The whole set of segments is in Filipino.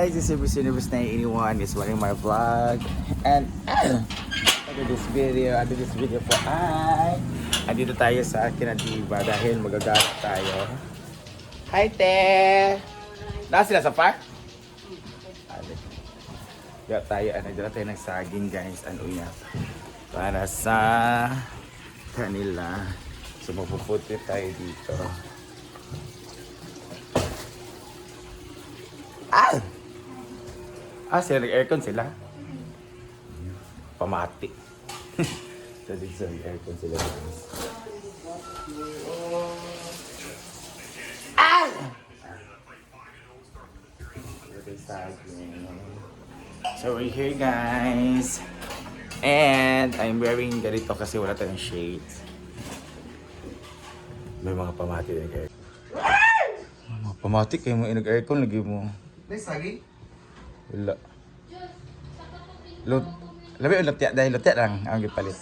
guys, this is Universe 981. It's one of my vlog. And I did this video for andito tayo sa akin na diba dahil magagalit tayo. Hi, Te! Naka sila sa park? Dito tayo ng saging, guys. Ano yan? Para sa kanila. So, mapuputi tayo dito. Sila nag-aircon sila. Pamati. Kasi sa nag-aircon sila. So we're here, guys. And I'm wearing ganito kasi wala tayong shades. May mga pamati na nag-aircon. Mga pamati kayo mo nag-aircon, lagi mo. May sagi? Wala. Labi yung lutya, dahil lutya lang ang gipalit.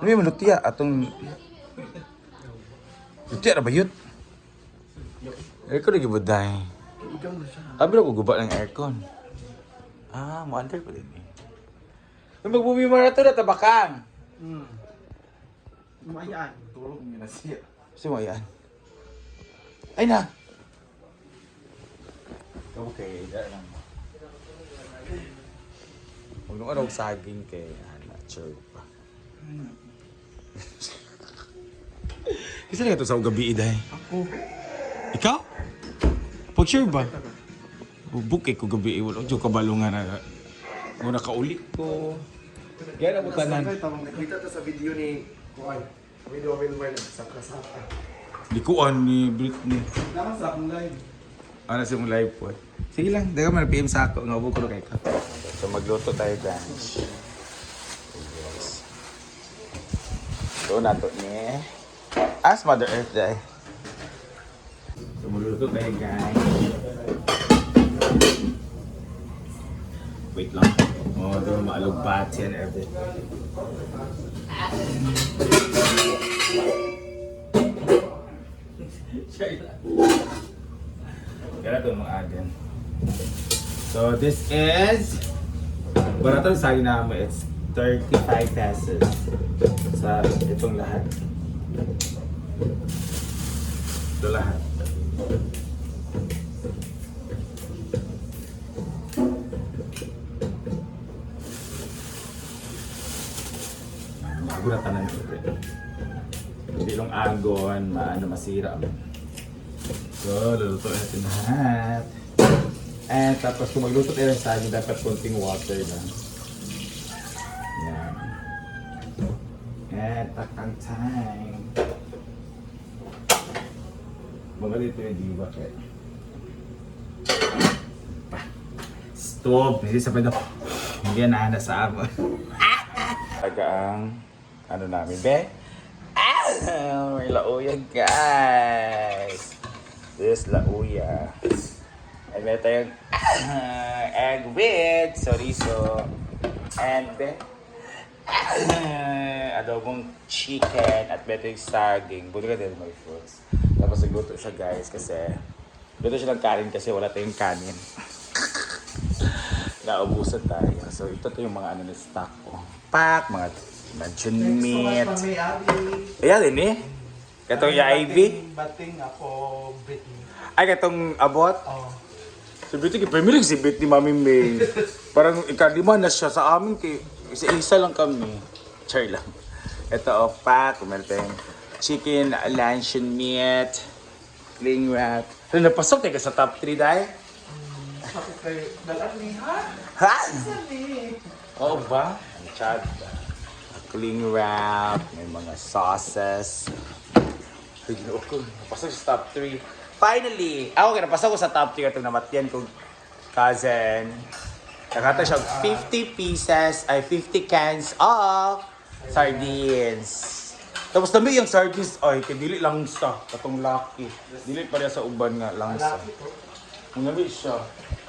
Labi yung lutya, atong... Lutya na ba yun? Aircon lagi ba dahil? Abi na ko guba ng aircon. Mo-under ko din eh. Kung magbumi mo na ito, natabakang. Mayan. Tulog niya na siya. Kasi mayan. Ay na! Okay, dahil lang. Huwag nung anong saging kay sure pa. Kasi lang ito sa gabi, Iday. Ako. Ikaw? Pag sure ba? Bubuk ko gabi, wala dyan kabalungan na. Kung nakaulit ko. Yan ako tanan. Nakita to sa video ni Kuan. Video kami naman nagsaka-saka. Likuan ni Britney. Naman sa akong live. Ano sa mong live po? Sige lang, daga man PM sa ako. Ngabog ko na kayo. So magluto tayo, guys. So nato ni As Mother Earth Day. So magluto tayo, guys. Wait lang. Doon maalugbat yan everything. Kaya ito mga agen. So this is barato sa akin namin. It's 35 pesos sa itong lahat. Ito lahat. Maguratan na ito. Hindi lang agon, masira. So, luluto natin lahat. And tapos kung magluto tayo ng saging, dapat konting water lang. Yan. And takang time. Magalito yung diba kaya. Stop! Hindi sa pwede. Hindi yan nahanda sa amo. Agaang ano namin, be? May lauya, guys! This lauya. And meron tayong egg with chorizo. And then, adobong chicken. At meron tayong saging. Buti ka din my fruits. Tapos nagluto siya, guys, kasi luto siya ng kanin kasi wala tayong kanin. Naubusan tayo. So ito yung mga ano na stock ko. Pak, mga luncheon meat. Ayan din eh. Katong yung Ivy. Bating ako, Britney. Ay, katong abot. Oh. Si Britney, pamilig si Britney, Mami May. Parang ikadima na siya sa amin. Isa lang kami. Char lang. Ito, pak. Meron tayong chicken, luncheon meat, cling wrap. Ano, napasok tayo sa top 3 dahil? Ako kayo, dalat ni ha? Ha? Sali. Oo ba? Ang chad. Cling wrap, may mga sauces. Tignan ko, napasok sa top 3. Finally! Ako napasok ko sa top 3 katong namatyan kong cousin. Nakata siya 50 pieces, ay 50 cans of sardines. Tapos dami yung sardines, ay, dili lang sa katong laki. Dili pa rin sa uban nga lang sa. Ang dami siya.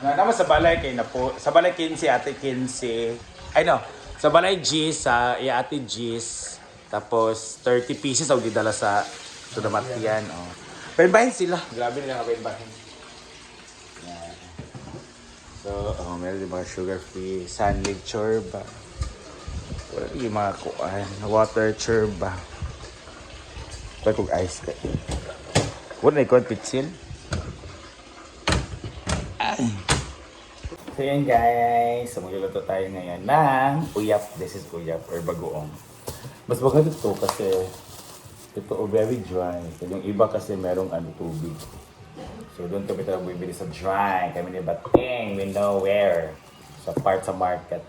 Naman sa balay kay na po, sa balay 15, ate 15. Ay no, sa balay G's, sa ate G's. Tapos 30 pieces ang didala sa Namatyan. Oh. Painbahin sila. Grabe nila nga painbahin. So, meron din mga sugar-free sandwich chorba. Wala yung mga kuan, water chorba. Ito kung ice cream. Wala na ikaw pitsil. So yan guys, so magluluto tayo ngayon ng uyap. This is uyap or bagoong. Mas maganda ito kasi ito very dry. So, yung iba kasi merong tubig. So doon kami talagang bibili sa dry. Kami ni Bating, we know where. Sa part sa market.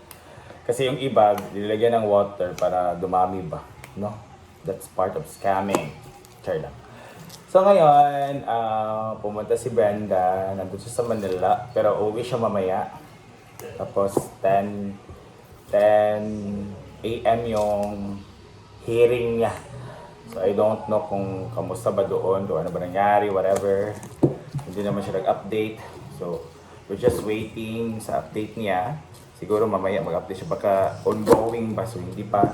Kasi yung iba, nilagyan ng water para dumami ba. No? That's part of scamming. Char lang. So ngayon, pumunta si Brenda. Nandun siya sa Manila. Pero uwi siya mamaya. Tapos 10 a.m. yung hearing niya. So I don't know kung kamusta ba doon, kung ano ba nangyari, whatever. Hindi naman siya nag-update. So we're just waiting sa update niya. Siguro mamaya mag-update siya. Baka ongoing ba, so hindi pa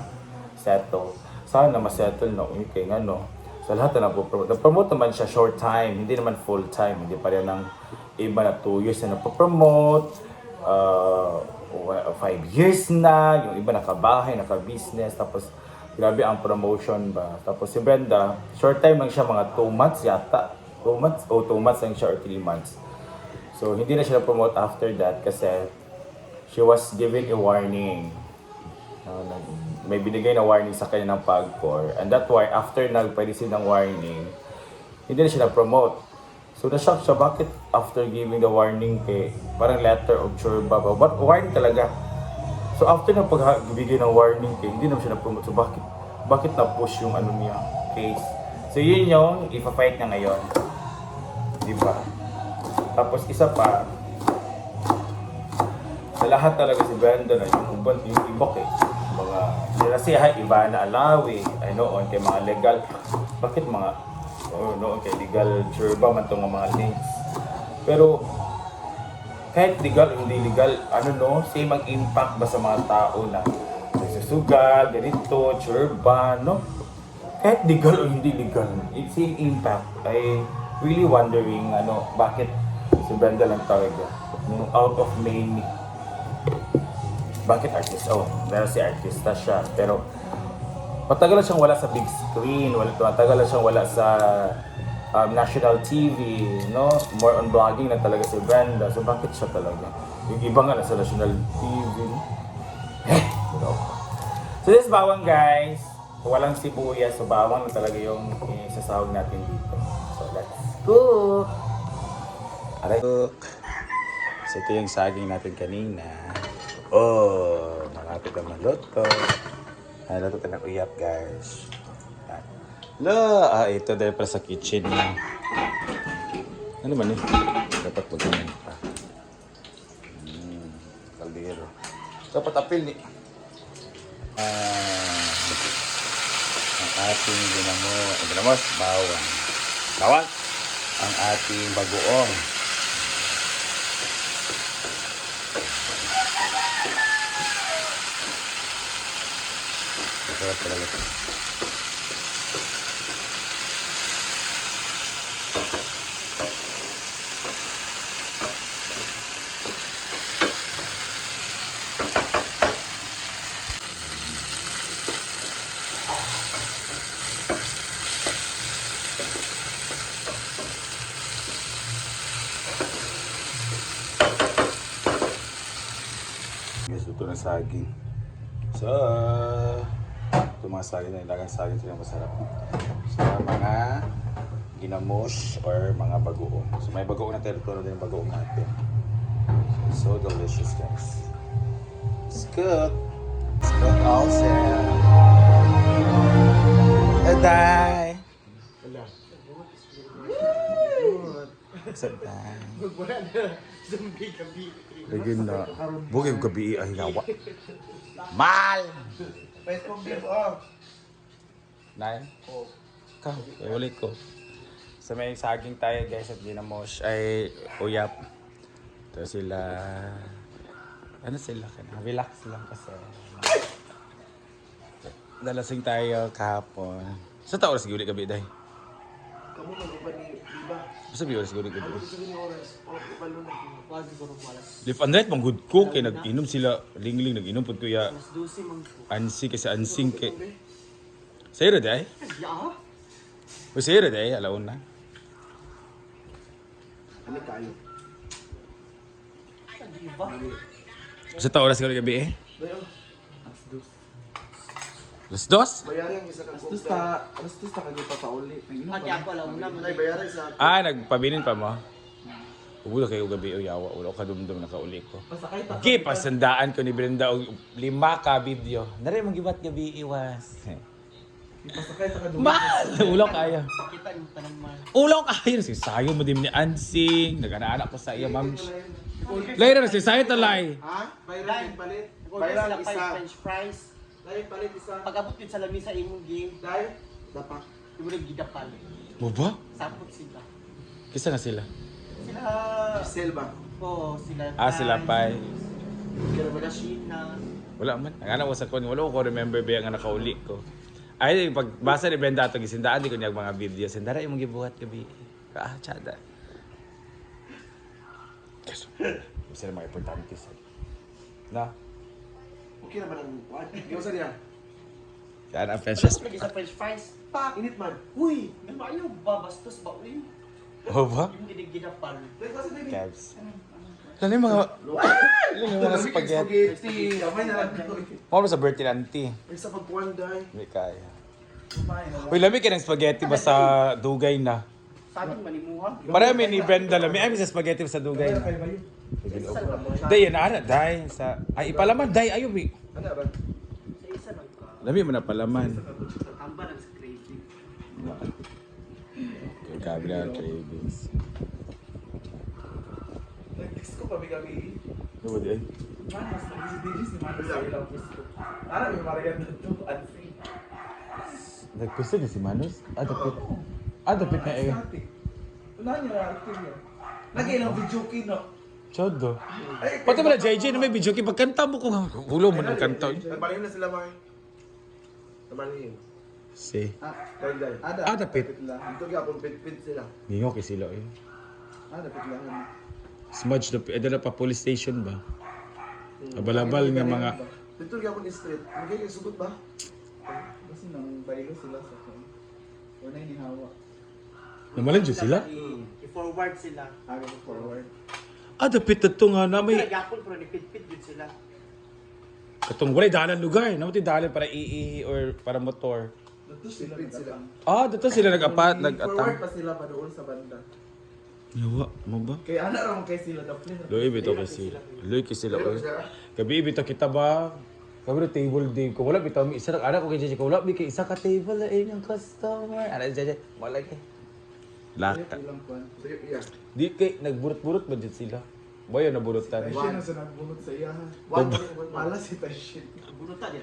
settle. Sana ma-settle no, okay nga no. Sa lahat na napopromote. Napromote naman siya short time, hindi naman full time. Hindi pa rin ng iba na 2 years na napopromote. 5 years na, yung iba nakabahay, naka-business. Tapos grabe ang promotion ba. Tapos si Brenda, short time lang siya, mga 2 months yata. 2 months? O 2 months lang siya or 3 months. So hindi na siya na-promote after that kasi she was given a warning. May binigay na warning sa kanya ng PAGCOR. And that's why after nagpa-receive ng warning, hindi na siya na-promote. So na-shock siya, bakit after giving the warning kay parang letter of chorba ba? But warning talaga. So after na pagbigay ng warning kay, hindi naman siya na-promote. So bakit na-push yung niya, case? So yun yung ipa-fight niya ngayon. Diba? Tapos isa pa, sa lahat talaga si Brenda na yung ibok mga sila siya iba na alawi ay noon kay mga legal, bakit mga noon kay legal churba man tong mga links, pero kahit legal o hindi legal same ang impact ba sa mga tao na nagsusugal, ganito, churba, no? Kahit legal o hindi legal, it's same impact. I really wondering bakit si Brenda lang talaga out of main. Bakit artist? Meron si artista siya. Pero matagal na siyang wala sa big screen. Matagal na siyang wala sa national TV. No? More on vlogging na talaga si Brenda. So bakit siya talaga? Yung iba nga nasa national TV. So this bawang guys. Walang sibuyas. So bawang na talaga yung isasahog natin dito. So let's cook! Aray cook! So ito yung saging natin kanina. Malapit na maluto. Luto ka ng uyap, guys. Ito dahil para sa kitchen niya. Ano man dapat mag-ganyan pa. Kaldero. Dapat apil ni. Ang ating ginamos, bawang. Bawang? Ang ating bagoong. Sarap talaga ito. Guys, ito na saging. So, ito mga saging na ilagang saging, ito yung masarap. So, mga ginamos or mga bagoong. So, may bagoong na territory din yung bagoong natin. So delicious, guys. It's good. It's good also. Aday! Wala. Aday! Wala na. Zombie gabi. Lagyan na. Bugay gabi ay yawa. Mal! Pwede kong beef Nay? Ikaw, ulit ko. So may saging tayo guys at ginamos ay uyap. Ito sila. Ano sila? Relax lang kasi. Dalasing tayo kahapon. Sa taon sige ulit gabi day? Kamu mag-uban ni Diba? Basta biyo siguro Ano gud. gusto ni oras? O, ibalo na. Wag siguro ko alas. Live and right, good ko kay nag-inom sila. Ling-ling nag-inom pud ko ya. Alas 12 man ko. Ansi kasi ansing kay. Sayro day. Ya. O sayro day, alaon na. Ano tayo? Di ba? Sa ta oras ka gabi eh. Dayo. Los dos? Bayaran ang isa kang Bastos ta kagay papauli. Nag-inom Ati ako alam na Ay, bayaran isa. Nagpabilin pa mo. Ubulo kayo gabi o yawa. Ulo ka dumdum nakauli ko. Pasakay ta. Okay, pasandaan ko ni Brenda og 5 ka video. Nare magibat gabi iwas. Pasakay ta kadto. Mal! Ulo kaya. kita yung tanong man. Ulo kaya. Sayo mo din ni Ansing. Nag-anak ko sa iya, ma'am. Later na si Sayo talay. Ha? Bayaran palit. Order Bayaran sila 5 isa. french fries. Dahil palit isa. Pag-abot yun sa lamisa imong game, Dahil dapak. yung mga gidapal. Mo ba? Sapot sila. Kisa na sila. Sila... Giselle ba? Oo, sila. Sila pa. Sila wala Sheena. Wala man. Ang anak ko sa kon, wala ko remember ba nga nakauli ko. Ay, pagbasa ni Brenda ito, gisindaan di ko niya mga videos. Sindara yung gibuhat gabi. Tsada. Kaso, isa na mga importante sa. Na? Okay naman ang buwan. Gyosa niya. Yan ang Princess. Lagi sa french fries. Pak! Init man. Uy! Namayo ba? Bastos ba? Uy! Oh ba? Yung gidapal. Dahil kasi baby. Cabs. Ano yung mga... Ano yung mga spaghetti? Kamay na lang. Mga sa birthday auntie. Ay, sa pagpuan dahil. Hindi kaya. Uy, lamig ka ng spaghetti ba sa dugay na? Sabi malimuha. Marami ni Brenda lamig. Ay, may sa spaghetti ba sa dugay na? Day, yan na. Day, sa... Ay, ipalaman. Day, ayaw, bi. Ano ba? Sa isa lang ka. Lamig mo na palaman. Tamba lang sa craving. Okay, kabila ng cravings. Nag-text ko pa bigabi. Ano ba di? Manas, nag-digis ni Manas sa ilang gusto. Ara, may marigan dito. Unfree. Nagpisa niya si Manus? Dapit. Dapit na eh. Unahan niya, active niya. Nag-ilang video kino. Chodo. Pati pala, JJ na may video. Pagkanta mo kung hulo mo ng kanta. Nagbalin na sila, Mar. Nagbalin. Si. Dahil dahil. Dapit. lang. Dito gapon pit-pit sila. Gingo kay sila eh. Dapit lang. Smudge na na pa police station ba? Abalabal nga mga... Dito gapon street. Magiging kay sugot ba? Kasi nang baylo sila sa kanya. Una yung nihawa. Namalan dyan sila? I-forward sila. Aga ko forward. Dapit na ito nga na may... Nagapol pero nipit-pit yun sila. Katong walay dalan lugar. Namuti dalan para ii or para motor. Dito sila Pit sila. nag-atang. Dito sila nag-apat, Forward nag-atang. pa sila pa doon sa banda. Yawa, mo ba? Kaya ana ron kay sila daw. Loy, bito kasi. Loy, kasi sila. Gabi, bito kita ba? Sabi na table day ko. Wala, bito. Isa na, anak ko kay JJ ko. Wala, bito. Isa ka table na yung customer. Anak JJ, wala kay. Lata. Ilang kwan. Yeah. Di kay, nagburot-burot ba dyan sila? Boy, naburutan. Taishin ang sa nagbunot sa iya. Malas si Taishin. Bunuta din.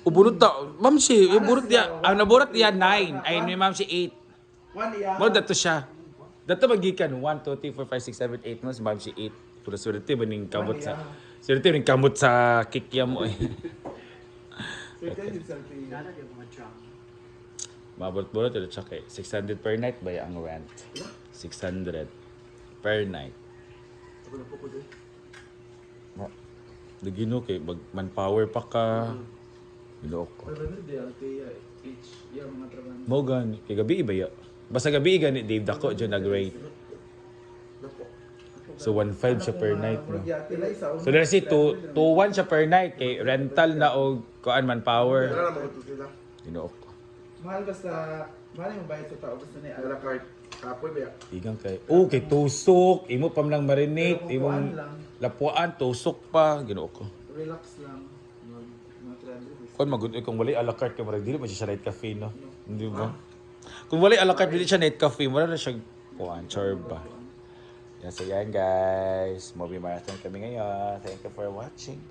Uburot ta. Ma'am si, burot niya. Ang naburot niya 9. Ay, ni ma'am si 8. One iya. Mo dato siya. Dato magikan 1 2 3 4 5 6 7 8 mo si ma'am si 8. Pura swerte ba ning kamot sa... Swerte ning kamot sa kikya mo eh. So kaya din sa tiya. Nana yung mga drum. Maburot-burot ito siya kay 600 per night ba ang rent? 600 per night. Ako na po ko doon. Dagino kay manpower pa ka. Bilok ko. Pero ano di ang tiya. Each. Yung mga trabaho. Mo gani kay gabi iba ya. Basta gabi gani Dave dako dyan nag-rate. Napo. So 1.5 siya per night no. So So let's say 2 1 siya per night kay rental na og kuan manpower. Wala na mga to sila. Ginoo ko. Mahal basta mahal yung bayad sa tao basta ni Wala card. Kapoy ba? Igang kay kay tusok, imo pam lang marinate, imong lapuan tusok pa, ginoo ko. relax lang. Mga 300. Kung magud kung wala a la carte kay murag dili man siya night cafe no. Hindi ba? Kung wala a la carte dili siya night cafe, wala na siya kuan chorba. Yan so yan guys. Movie marathon kami ngayon. Thank you for watching.